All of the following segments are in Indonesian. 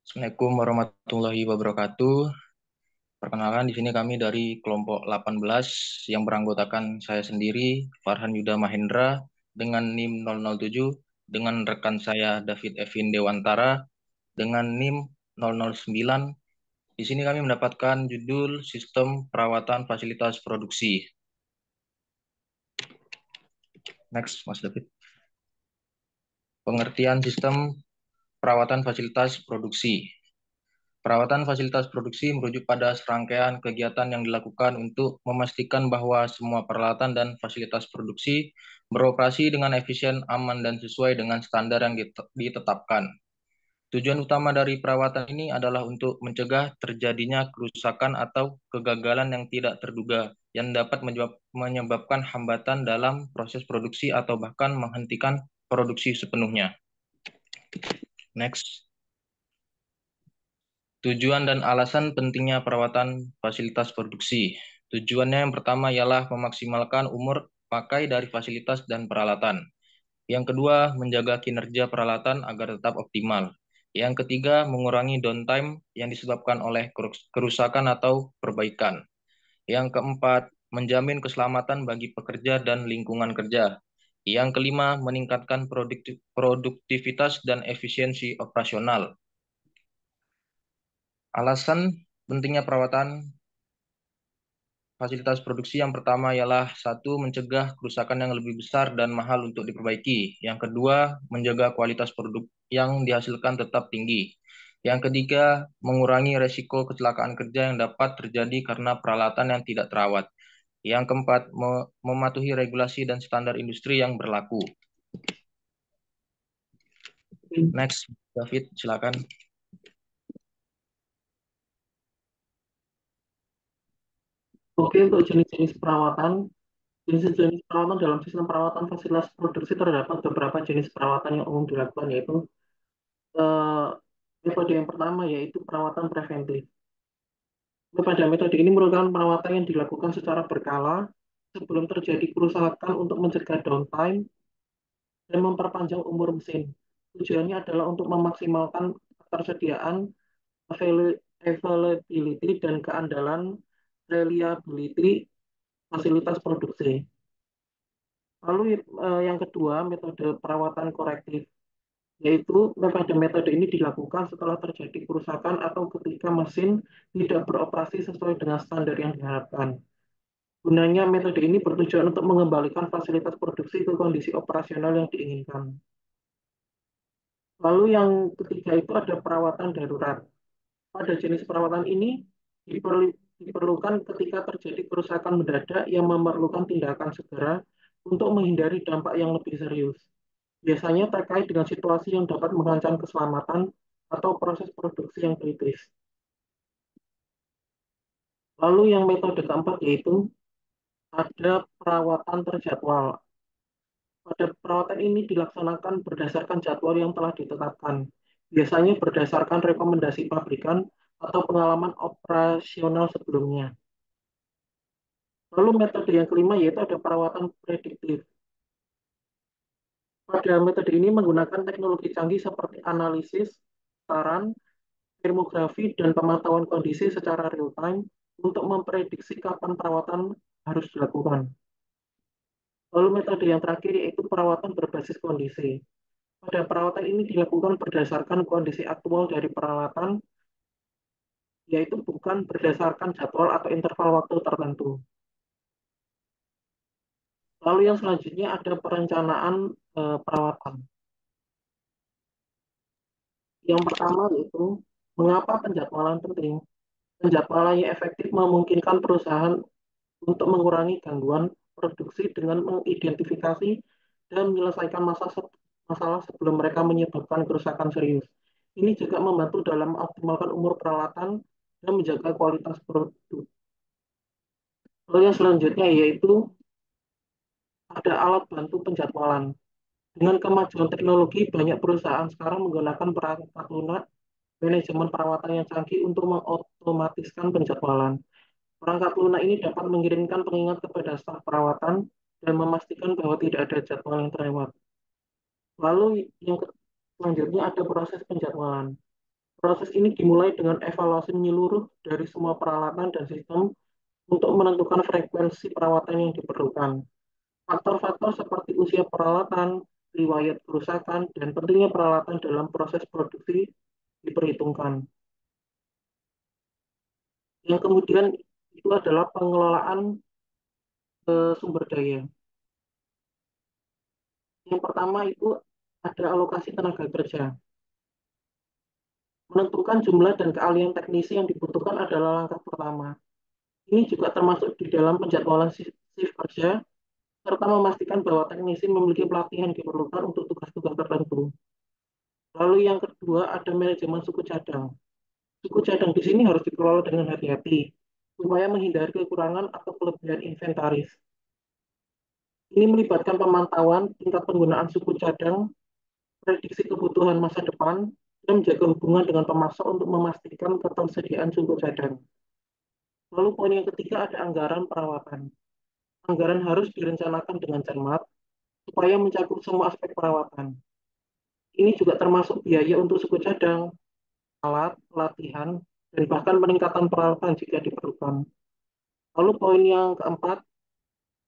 Assalamualaikum warahmatullahi wabarakatuh. Perkenalkan di sini kami dari kelompok 18 yang beranggotakan saya sendiri, Farhan Yuda Mahendra, dengan NIM 007, dengan rekan saya David Evin Dewantara, dengan NIM 009. Di sini kami mendapatkan judul Sistem Perawatan Fasilitas Produksi. Next, Mas David. Pengertian sistem perawatan fasilitas produksi. Perawatan fasilitas produksi merujuk pada serangkaian kegiatan yang dilakukan untuk memastikan bahwa semua peralatan dan fasilitas produksi beroperasi dengan efisien, aman, dan sesuai dengan standar yang ditetapkan. Tujuan utama dari perawatan ini adalah untuk mencegah terjadinya kerusakan atau kegagalan yang tidak terduga yang dapat menyebabkan hambatan dalam proses produksi atau bahkan menghentikan produksi sepenuhnya. Next. Tujuan dan alasan pentingnya perawatan fasilitas produksi. Tujuannya yang pertama ialah memaksimalkan umur pakai dari fasilitas dan peralatan. Yang kedua, menjaga kinerja peralatan agar tetap optimal. Yang ketiga, mengurangi downtime yang disebabkan oleh kerusakan atau perbaikan. Yang keempat, menjamin keselamatan bagi pekerja dan lingkungan kerja. Yang kelima, meningkatkan produktivitas dan efisiensi operasional. Alasan pentingnya perawatan fasilitas produksi yang pertama ialah satu, mencegah kerusakan yang lebih besar dan mahal untuk diperbaiki. Yang kedua, menjaga kualitas produk yang dihasilkan tetap tinggi. Yang ketiga, mengurangi resiko kecelakaan kerja yang dapat terjadi karena peralatan yang tidak terawat. Yang keempat, mematuhi regulasi dan standar industri yang berlaku. Next, David, silakan. Oke, untuk jenis-jenis perawatan, jenis-jenis perawatan dalam sistem perawatan fasilitas produksi terdapat beberapa jenis perawatan yang umum dilakukan, yaitu eh, metode yang pertama yaitu perawatan preventif. Pada metode ini merupakan perawatan yang dilakukan secara berkala sebelum terjadi kerusakan untuk mencegah downtime dan memperpanjang umur mesin. Tujuannya adalah untuk memaksimalkan ketersediaan, availability, dan keandalan reliability fasilitas produksi. Lalu yang kedua, metode perawatan korektif, yaitu metode ini dilakukan setelah terjadi kerusakan atau ketika mesin tidak beroperasi sesuai dengan standar yang diharapkan. Gunanya metode ini bertujuan untuk mengembalikan fasilitas produksi ke kondisi operasional yang diinginkan. Lalu yang ketiga itu ada perawatan darurat. Pada jenis perawatan ini diperlukan ketika terjadi kerusakan mendadak yang memerlukan tindakan segera untuk menghindari dampak yang lebih serius. Biasanya terkait dengan situasi yang dapat mengancam keselamatan atau proses produksi yang kritis. Lalu yang metode keempat yaitu ada perawatan terjadwal. Pada perawatan ini dilaksanakan berdasarkan jadwal yang telah ditetapkan, biasanya berdasarkan rekomendasi pabrikan atau pengalaman operasional sebelumnya. Lalu metode yang kelima yaitu ada perawatan prediktif. Pada metode ini menggunakan teknologi canggih seperti analisis, saran, termografi, dan pemantauan kondisi secara real time untuk memprediksi kapan perawatan harus dilakukan. Lalu metode yang terakhir yaitu perawatan berbasis kondisi. Pada perawatan ini dilakukan berdasarkan kondisi aktual dari peralatan, yaitu bukan berdasarkan jadwal atau interval waktu tertentu. Lalu yang selanjutnya ada perencanaan perawatan. Yang pertama yaitu mengapa penjadwalan penting. Penjadwalan yang efektif memungkinkan perusahaan untuk mengurangi gangguan produksi dengan mengidentifikasi dan menyelesaikan masalah sebelum mereka menyebabkan kerusakan serius. Ini juga membantu dalam mengoptimalkan umur peralatan dan menjaga kualitas produk. Lalu yang selanjutnya yaitu ada alat bantu penjadwalan. Dengan kemajuan teknologi, banyak perusahaan sekarang menggunakan perangkat lunak manajemen perawatan yang canggih untuk mengotomatiskan penjadwalan. Perangkat lunak ini dapat mengirimkan pengingat kepada staf perawatan dan memastikan bahwa tidak ada jadwal yang terlewat. Lalu yang selanjutnya ada proses penjadwalan. Proses ini dimulai dengan evaluasi menyeluruh dari semua peralatan dan sistem untuk menentukan frekuensi perawatan yang diperlukan. Faktor-faktor seperti usia peralatan, riwayat kerusakan, dan pentingnya peralatan dalam proses produksi diperhitungkan. Yang kemudian itu adalah pengelolaan sumber daya. Yang pertama itu ada alokasi tenaga kerja. Menentukan jumlah dan keahlian teknisi yang dibutuhkan adalah langkah pertama. Ini juga termasuk di dalam penjadwalan shift kerja, serta memastikan bahwa teknisi memiliki pelatihan yang diperlukan untuk tugas-tugas tertentu. Lalu yang kedua ada manajemen suku cadang. Suku cadang di sini harus dikelola dengan hati-hati, supaya menghindari kekurangan atau kelebihan inventaris. Ini melibatkan pemantauan tingkat penggunaan suku cadang, prediksi kebutuhan masa depan, dan menjaga hubungan dengan pemasok untuk memastikan ketersediaan suku cadang. Lalu poin yang ketiga ada anggaran perawatan. Anggaran harus direncanakan dengan cermat supaya mencakup semua aspek perawatan. Ini juga termasuk biaya untuk suku cadang, alat, latihan, dan bahkan peningkatan peralatan jika diperlukan. Lalu poin yang keempat,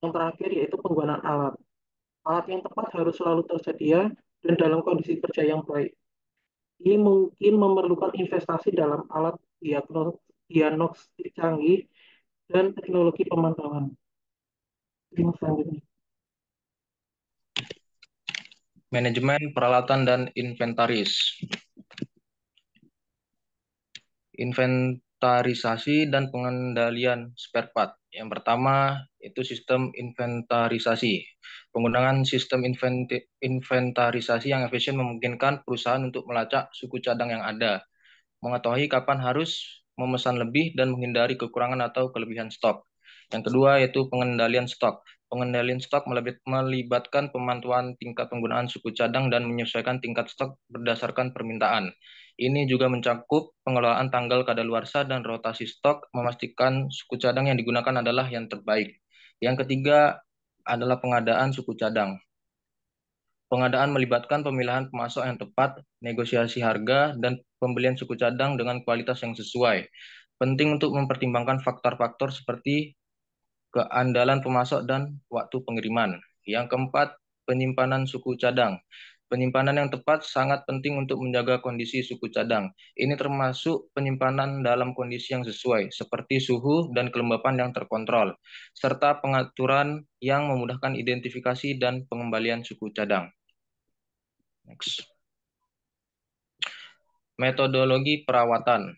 yang terakhir yaitu penggunaan alat. Alat yang tepat harus selalu tersedia dan dalam kondisi kerja yang baik. Ini mungkin memerlukan investasi dalam alat diagnostik canggih dan teknologi pemantauan. Terima selanjutnya. Manajemen peralatan dan inventaris. Inventarisasi dan pengendalian spare part. Yang pertama itu sistem inventarisasi. Penggunaan sistem inventarisasi yang efisien memungkinkan perusahaan untuk melacak suku cadang yang ada, mengetahui kapan harus memesan lebih dan menghindari kekurangan atau kelebihan stok. Yang kedua yaitu pengendalian stok. Pengendalian stok melibatkan pemantauan tingkat penggunaan suku cadang dan menyesuaikan tingkat stok berdasarkan permintaan. Ini juga mencakup pengelolaan tanggal kadaluarsa dan rotasi stok, memastikan suku cadang yang digunakan adalah yang terbaik. Yang ketiga adalah pengadaan suku cadang. Pengadaan melibatkan pemilihan pemasok yang tepat, negosiasi harga, dan pembelian suku cadang dengan kualitas yang sesuai. Penting untuk mempertimbangkan faktor-faktor seperti keandalan pemasok dan waktu pengiriman. Yang keempat, penyimpanan suku cadang. Penyimpanan yang tepat sangat penting untuk menjaga kondisi suku cadang. Ini termasuk penyimpanan dalam kondisi yang sesuai, seperti suhu dan kelembapan yang terkontrol, serta pengaturan yang memudahkan identifikasi dan pengembalian suku cadang. Next. Metodologi perawatan.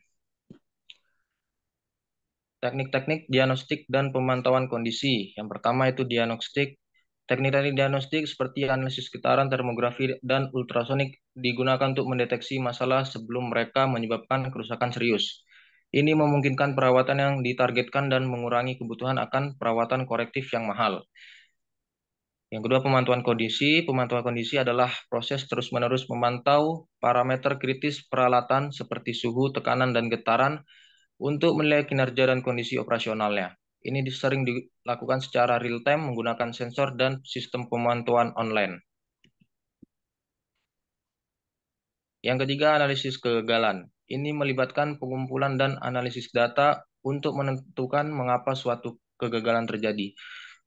Teknik-teknik diagnostik dan pemantauan kondisi. Yang pertama itu diagnostik. Teknik-teknik diagnostik seperti analisis getaran, termografi, dan ultrasonik digunakan untuk mendeteksi masalah sebelum mereka menyebabkan kerusakan serius. Ini memungkinkan perawatan yang ditargetkan dan mengurangi kebutuhan akan perawatan korektif yang mahal. Yang kedua, pemantauan kondisi. Pemantauan kondisi adalah proses terus-menerus memantau parameter kritis peralatan seperti suhu, tekanan, dan getaran untuk menilai kinerja dan kondisi operasionalnya. Ini sering dilakukan secara real-time menggunakan sensor dan sistem pemantauan online. Yang ketiga, analisis kegagalan. Ini melibatkan pengumpulan dan analisis data untuk menentukan mengapa suatu kegagalan terjadi.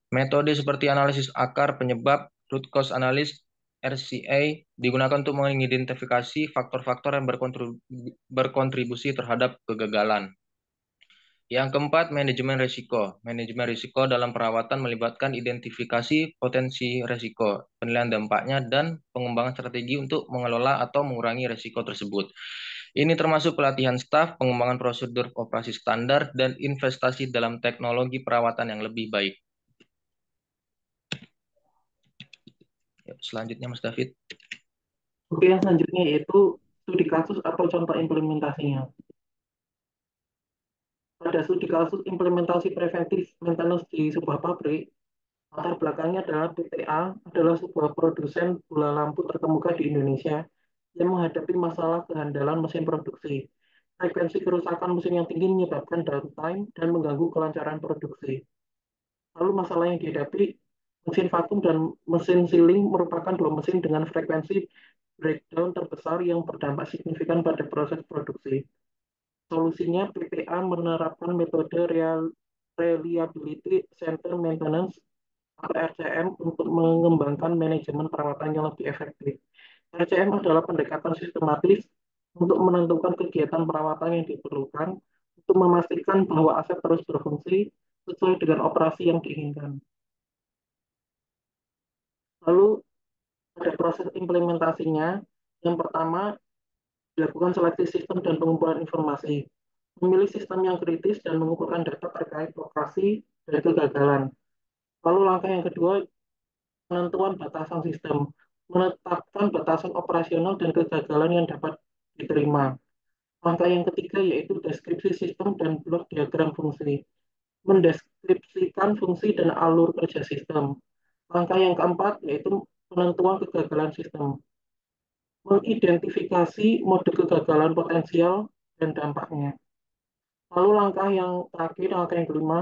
Metode seperti analisis akar penyebab, root cause analysis, RCA, digunakan untuk mengidentifikasi faktor-faktor yang berkontribusi terhadap kegagalan. Yang keempat, manajemen risiko. Manajemen risiko dalam perawatan melibatkan identifikasi potensi risiko, penilaian dampaknya, dan pengembangan strategi untuk mengelola atau mengurangi risiko tersebut. Ini termasuk pelatihan staf, pengembangan prosedur operasi standar, dan investasi dalam teknologi perawatan yang lebih baik. Selanjutnya, Mas David. Oke, yang selanjutnya yaitu studi kasus atau contoh implementasinya. Pada studi kasus implementasi preventif maintenance di sebuah pabrik, latar belakangnya adalah PTA adalah sebuah produsen bola lampu terkemuka di Indonesia yang menghadapi masalah kehandalan mesin produksi. Frekuensi kerusakan mesin yang tinggi menyebabkan downtime dan mengganggu kelancaran produksi. Lalu masalah yang dihadapi mesin vakum dan mesin sealing merupakan dua mesin dengan frekuensi breakdown terbesar yang berdampak signifikan pada proses produksi. Solusinya, PPA menerapkan metode Reliability Center Maintenance atau RCM untuk mengembangkan manajemen perawatan yang lebih efektif. RCM adalah pendekatan sistematis untuk menentukan kegiatan perawatan yang diperlukan untuk memastikan bahwa aset terus berfungsi sesuai dengan operasi yang diinginkan. Lalu pada proses implementasinya, yang pertama dilakukan seleksi sistem dan pengumpulan informasi, memilih sistem yang kritis dan mengumpulkan data terkait operasi dan kegagalan. Lalu langkah yang kedua, penentuan batasan sistem, menetapkan batasan operasional dan kegagalan yang dapat diterima. Langkah yang ketiga yaitu deskripsi sistem dan blok diagram fungsi, mendeskripsikan fungsi dan alur kerja sistem. Langkah yang keempat yaitu penentuan kegagalan sistem, mengidentifikasi mode kegagalan potensial dan dampaknya. Lalu langkah yang terakhir, langkah yang kelima,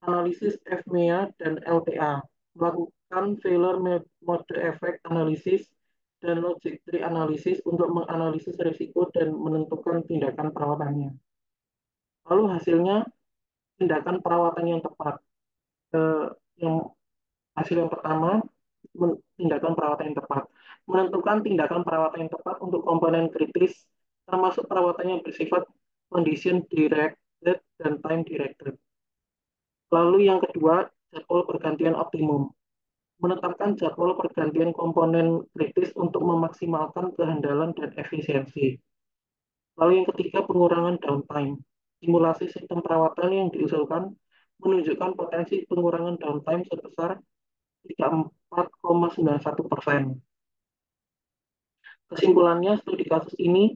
analisis FMEA dan LTA, melakukan failure mode effect analysis dan logic tree analysis untuk menganalisis risiko dan menentukan tindakan perawatannya. Lalu hasilnya, tindakan perawatan yang tepat. Yang hasil yang pertama, tindakan perawatan yang tepat. Menentukan tindakan perawatan yang tepat untuk komponen kritis, termasuk perawatan yang bersifat condition directed dan time directed. Lalu yang kedua, jadwal pergantian optimum. Menetapkan jadwal pergantian komponen kritis untuk memaksimalkan kehandalan dan efisiensi. Lalu yang ketiga, pengurangan downtime. Simulasi sistem perawatan yang diusulkan menunjukkan potensi pengurangan downtime sebesar 34,91%. Kesimpulannya, studi kasus ini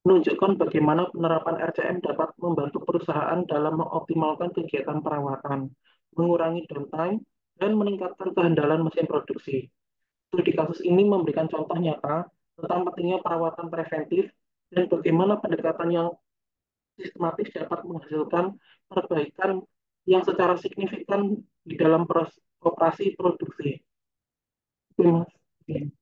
menunjukkan bagaimana penerapan RCM dapat membantu perusahaan dalam mengoptimalkan kegiatan perawatan, mengurangi downtime, dan meningkatkan kehandalan mesin produksi. Studi kasus ini memberikan contoh nyata tentang pentingnya perawatan preventif dan bagaimana pendekatan yang sistematis dapat menghasilkan perbaikan yang secara signifikan di dalam operasi produksi. Terima kasih.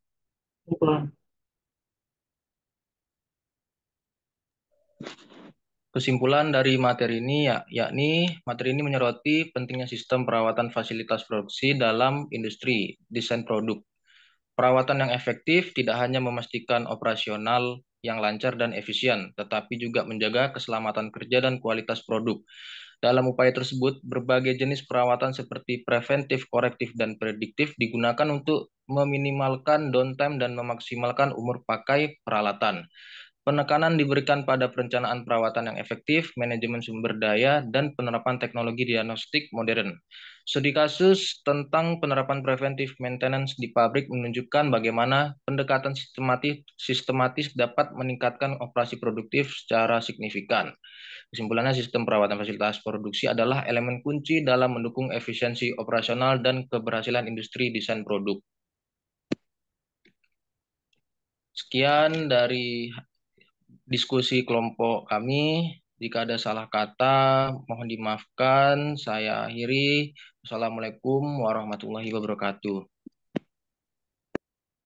Kesimpulan dari materi ini yakni materi ini menyoroti pentingnya sistem perawatan fasilitas produksi dalam industri desain produk. Perawatan yang efektif tidak hanya memastikan operasional yang lancar dan efisien, tetapi juga menjaga keselamatan kerja dan kualitas produk. Dalam upaya tersebut, berbagai jenis perawatan seperti preventif, korektif, dan prediktif digunakan untuk meminimalkan downtime dan memaksimalkan umur pakai peralatan. Penekanan diberikan pada perencanaan perawatan yang efektif, manajemen sumber daya, dan penerapan teknologi diagnostik modern. Studi kasus tentang penerapan preventive maintenance di pabrik menunjukkan bagaimana pendekatan sistematis dapat meningkatkan operasi produktif secara signifikan. Kesimpulannya, sistem perawatan fasilitas produksi adalah elemen kunci dalam mendukung efisiensi operasional dan keberhasilan industri desain produk. Sekian dari diskusi kelompok kami. Jika ada salah kata, mohon dimaafkan. Saya akhiri. Wassalamualaikum warahmatullahi wabarakatuh.